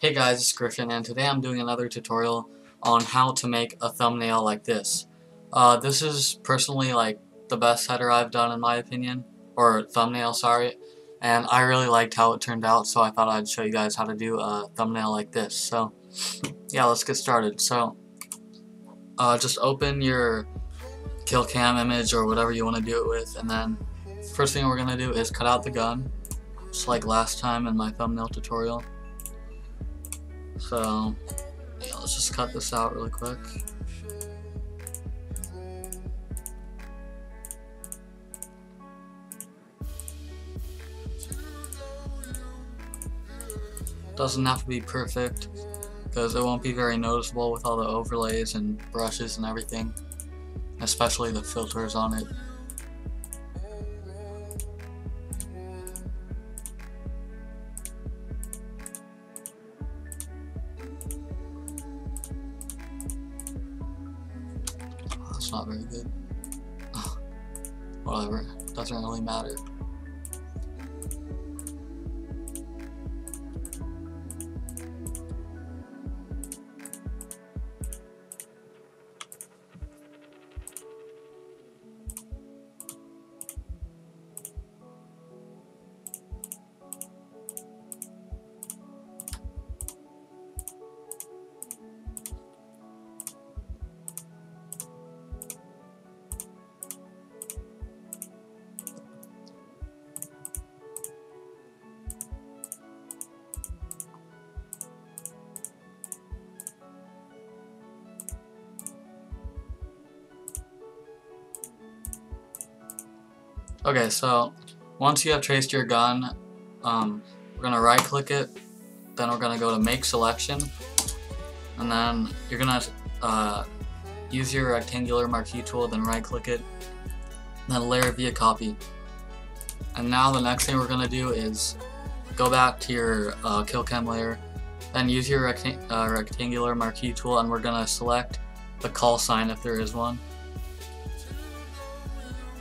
Hey guys, it's Griffin, and today I'm doing another tutorial on how to make a thumbnail like this. This is personally like the best header I've done in my opinion, or thumbnail, sorry, and I really liked how it turned out, so I thought I'd show you guys how to do a thumbnail like this. So yeah, let's get started. So just open your kill cam image or whatever you want to do it with, and then first thing we're going to do is cut out the gun, just like last time in my thumbnail tutorial. So yeah, let's just cut this out really quick. Doesn't have to be perfect because it won't be very noticeable with all the overlays and brushes and everything, especially the filters on it. That's not very good. Whatever, doesn't really matter. Okay, so once you have traced your gun, we're gonna right click it, then we're gonna go to make selection, and then you're gonna use your rectangular marquee tool, then right click it, then layer via copy. And now the next thing we're gonna do is go back to your kill cam layer, then use your rectangular marquee tool, and we're gonna select the call sign if there is one.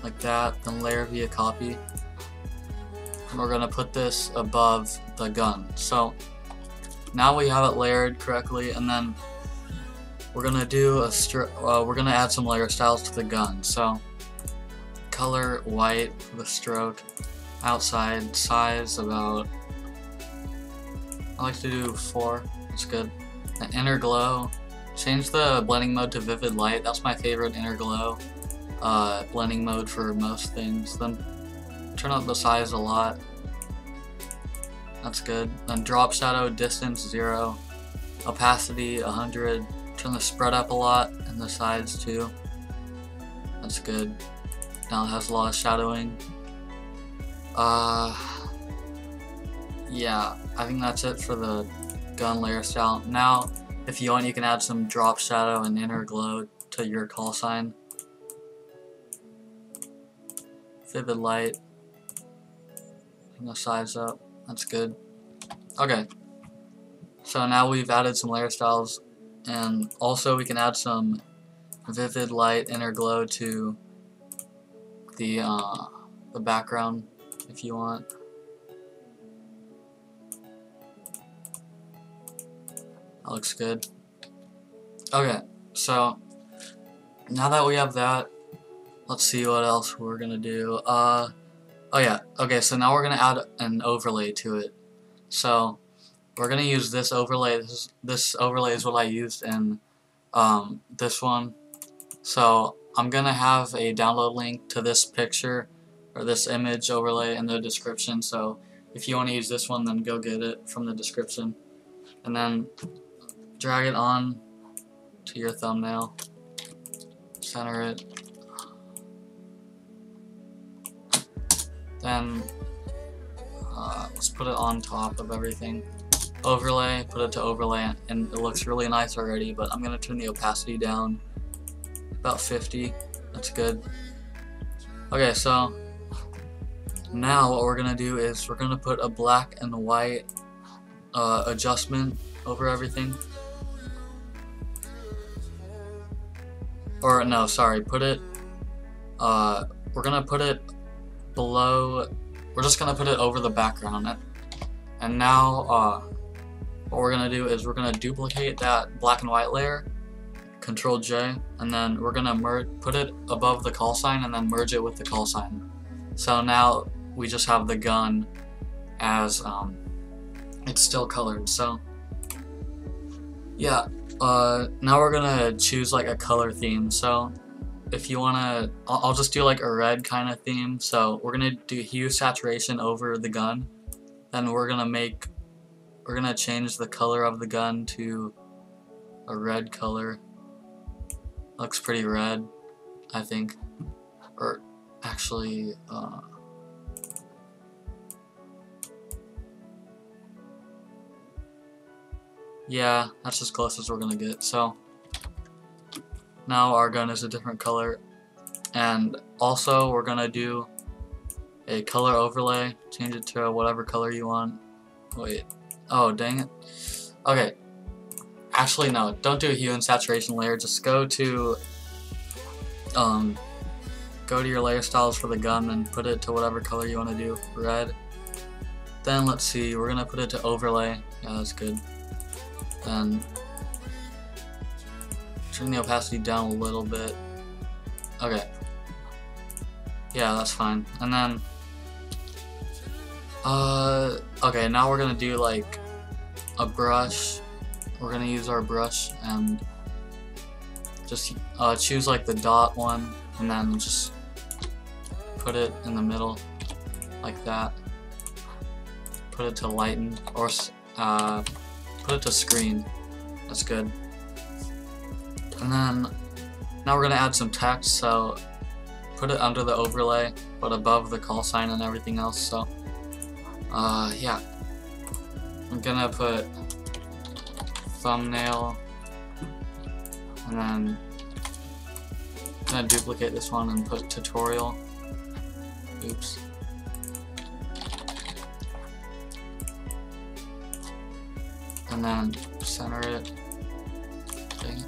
Like that, then layer via copy, and we're gonna put this above the gun. So now we have it layered correctly, and then we're gonna do we're gonna add some layer styles to the gun. So color white for the stroke, outside size about, I like to do 4. That's good. The inner glow, change the blending mode to vivid light. That's my favorite inner glow blending mode for most things. Then turn up the size a lot. That's good. Then drop shadow, distance 0, opacity 100. Turn the spread up a lot and the sides too. That's good. Now it has a lot of shadowing. Yeah, I think that's it for the gun layer style. Now, if you want, you can add some drop shadow and inner glow to your call sign. Vivid light, and the size up. That's good. Okay, so now we've added some layer styles, and also we can add some vivid light inner glow to the background if you want. That looks good. Okay, so now that we have that, let's see what else we're gonna do. Oh yeah, okay, so now we're gonna add an overlay to it. So we're gonna use this overlay. This overlay is what I used in this one. So I'm gonna have a download link to this picture or this image overlay in the description. So if you want to use this one, then go get it from the description, and then drag it on to your thumbnail, center it. Then let's put it on top of everything. Overlay, put it to overlay, and it looks really nice already, but I'm going to turn the opacity down about 50. That's good. Okay, so now what we're going to do is we're going to put a black and white adjustment over everything. Or no, sorry, put it, we're going to put it below, we're just gonna put it over the background, and now what we're gonna do is we're gonna duplicate that black and white layer, Control J, and then we're gonna put it above the call sign and then merge it with the call sign. So now we just have the gun as it's still colored. So yeah, now we're gonna choose like a color theme. So if you wanna, I'll just do like a red kind of theme. So we're gonna do hue saturation over the gun. Then we're gonna change the color of the gun to a red color. Looks pretty red, I think. Or actually, yeah, that's as close as we're gonna get. So now our gun is a different color, and also we're gonna do a color overlay. Change it to whatever color you want. Wait, oh dang it. Okay, actually no, don't do a hue and saturation layer. Just go to your layer styles for the gun and put it to whatever color you want to do. Red. Then let's see, we're gonna put it to overlay. Yeah, that's good. Then turn the opacity down a little bit. Okay. Yeah, that's fine. And then okay, now we're gonna do like a brush. We're gonna use our brush and just choose like the dot one, and then just put it in the middle like that. Put it to lighten, or put it to screen. That's good. And then now we're gonna add some text. So put it under the overlay, but above the call sign and everything else. So yeah, I'm gonna put thumbnail, and then I'm gonna duplicate this one and put tutorial. Oops. And then center it. Dang it.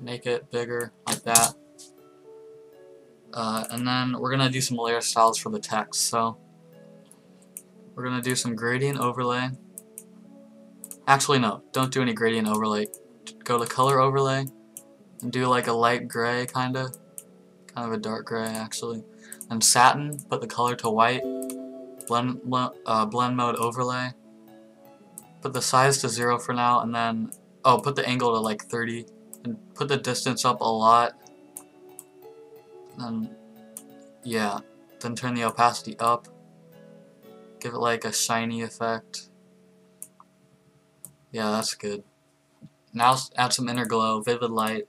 Make it bigger like that. And then we're gonna do some layer styles for the text. So we're gonna do some gradient overlay. Actually no, don't do any gradient overlay. Go to color overlay and do like a light gray kind of a dark gray actually. And satin, put the color to white. Blend mode overlay. Put the size to 0 for now, and then put the angle to like 30, and put the distance up a lot. And yeah, then turn the opacity up. Give it like a shiny effect. Yeah, that's good. Now add some inner glow, vivid light.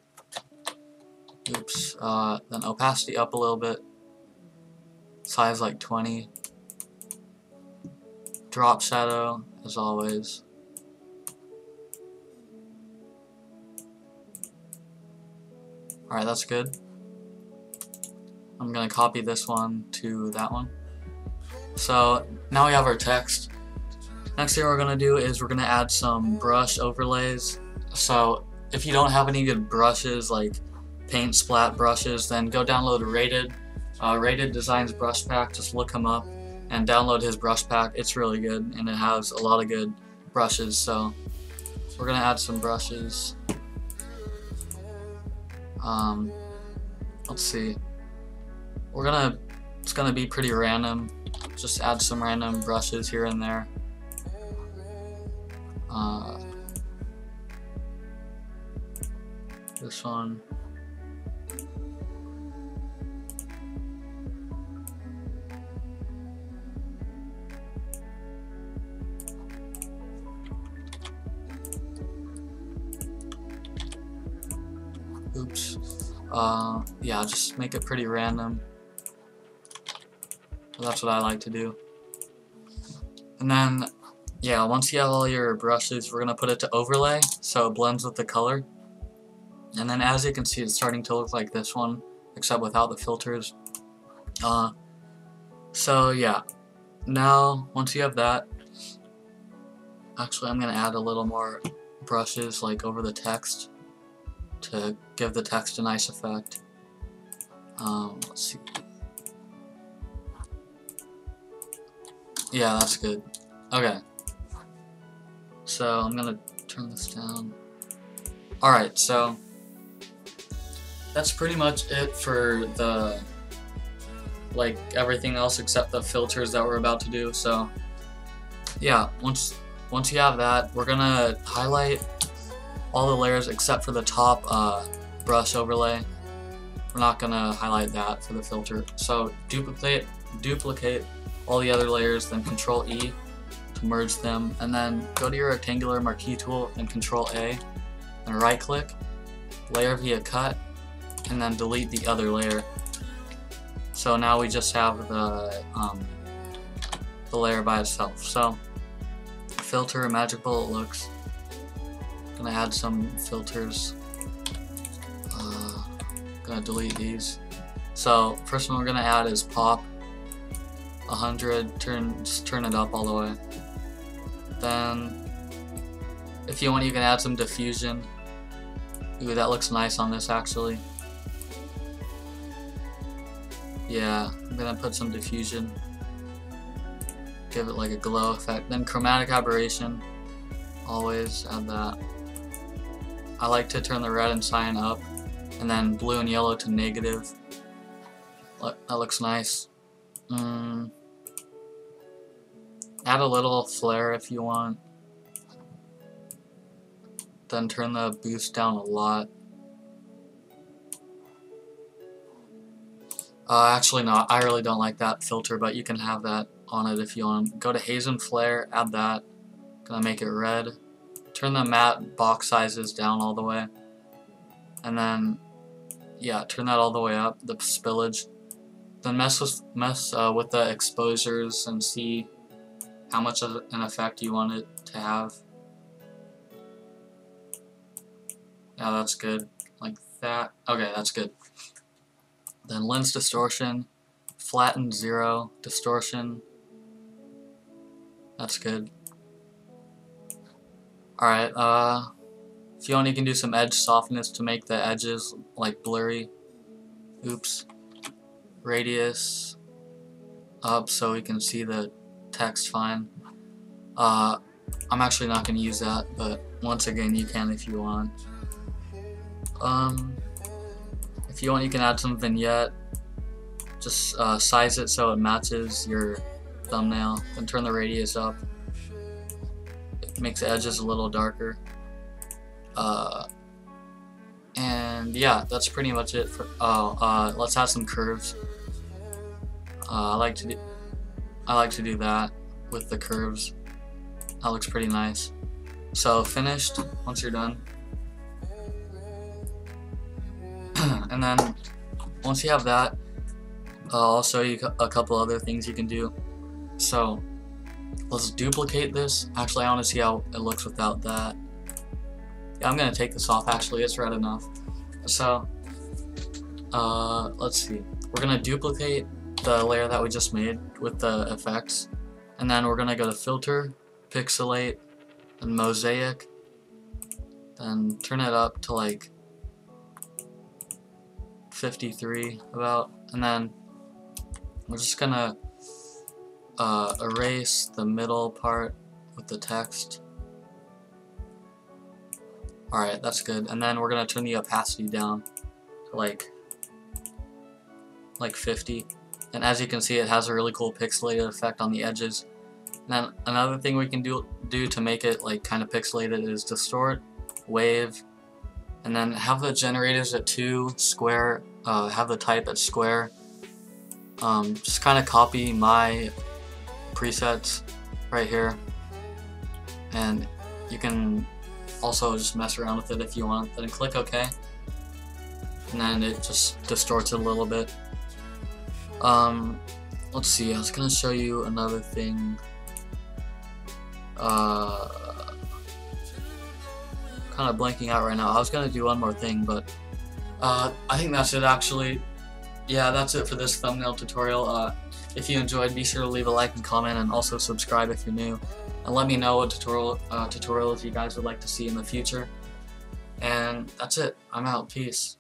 Oops. Then opacity up a little bit. Size like 20. Drop shadow, as always. Alright, that's good. I'm gonna copy this one to that one. So now we have our text. Next thing we're gonna do is we're gonna add some brush overlays. So if you don't have any good brushes like paint splat brushes, then go download Rated. Rated Designs brush pack. Just look him up and download his brush pack. It's really good, and it has a lot of good brushes. So we're gonna add some brushes. Let's see. It's gonna be pretty random. Just add some random brushes here and there. This one. Oops. Yeah, just make it pretty random. That's what I like to do. And then, yeah, once you have all your brushes, we're gonna put it to overlay, so it blends with the color. And then as you can see, it's starting to look like this one, except without the filters. So yeah, now once you have that, actually I'm gonna add a little more brushes like over the text to give the text a nice effect. Let's see. Yeah, that's good. Okay. So I'm gonna turn this down. Alright, so that's pretty much it for the everything else except the filters that we're about to do. So yeah, once you have that, we're gonna highlight all the layers except for the top brush overlay. We're not gonna highlight that for the filter. So duplicate all the other layers, then Control E to merge them, and then go to your rectangular marquee tool and Control A, and right click, layer via cut, and then delete the other layer. So now we just have the layer by itself. So filter, magic bullet looks. Gonna add some filters. Gonna delete these. So first one we're gonna add is pop 100. Turn it up all the way. Then if you want, you can add some diffusion. Ooh, that looks nice on this actually. Yeah, I'm gonna put some diffusion. Give it like a glow effect. Then chromatic aberration. Always add that. I like to turn the red and cyan up, and then blue and yellow to negative. That looks nice. Add a little flare if you want. Then turn the boost down a lot. Actually no, I really don't like that filter, but you can have that on it if you want. Go to haze and flare, add that. Gonna make it red. Turn the matte box sizes down all the way. And then, yeah, turn that all the way up, the spillage. Then mess with the exposures and see how much of an effect you want it to have. Yeah, that's good. Like that. Okay, that's good. Then lens distortion, flatten 0, distortion. That's good. Alright, if you want, you can do some edge softness to make the edges like blurry. Oops. Radius up so we can see the text fine. I'm actually not going to use that, but once again, you can if you want. If you want, you can add some vignette. Just size it so it matches your thumbnail, then turn the radius up. It makes the edges a little darker. And yeah, that's pretty much it for. Let's add some curves. I like to do that with the curves. That looks pretty nice. So finished. Once you're done, and then once you have that, I'll show you a couple other things you can do. So let's duplicate this. Actually, I want to see how it looks without that. Yeah, I'm gonna take this off. Actually, it's red enough. So let's see. We're gonna duplicate the layer that we just made with the effects, and then we're gonna go to filter, pixelate, and mosaic. Then turn it up to like 53 about, and then we're just gonna erase the middle part with the text. Alright, that's good. And then we're gonna turn the opacity down to like 50. And as you can see, it has a really cool pixelated effect on the edges. And then another thing we can do to make it like kind of pixelated is distort, wave, and then have the generators at 2, square, have the type at square. Just kind of copy my presets right here, and you can also just mess around with it if you want. Then click OK, and then it just distorts it a little bit. Let's see, I was gonna show you another thing. Kind of blanking out right now. I was gonna do one more thing, but I think that's it actually. Yeah, that's it for this thumbnail tutorial. If you enjoyed, be sure to leave a like and comment, and also subscribe if you're new, and let me know what tutorials you guys would like to see in the future. And that's it. I'm out. Peace.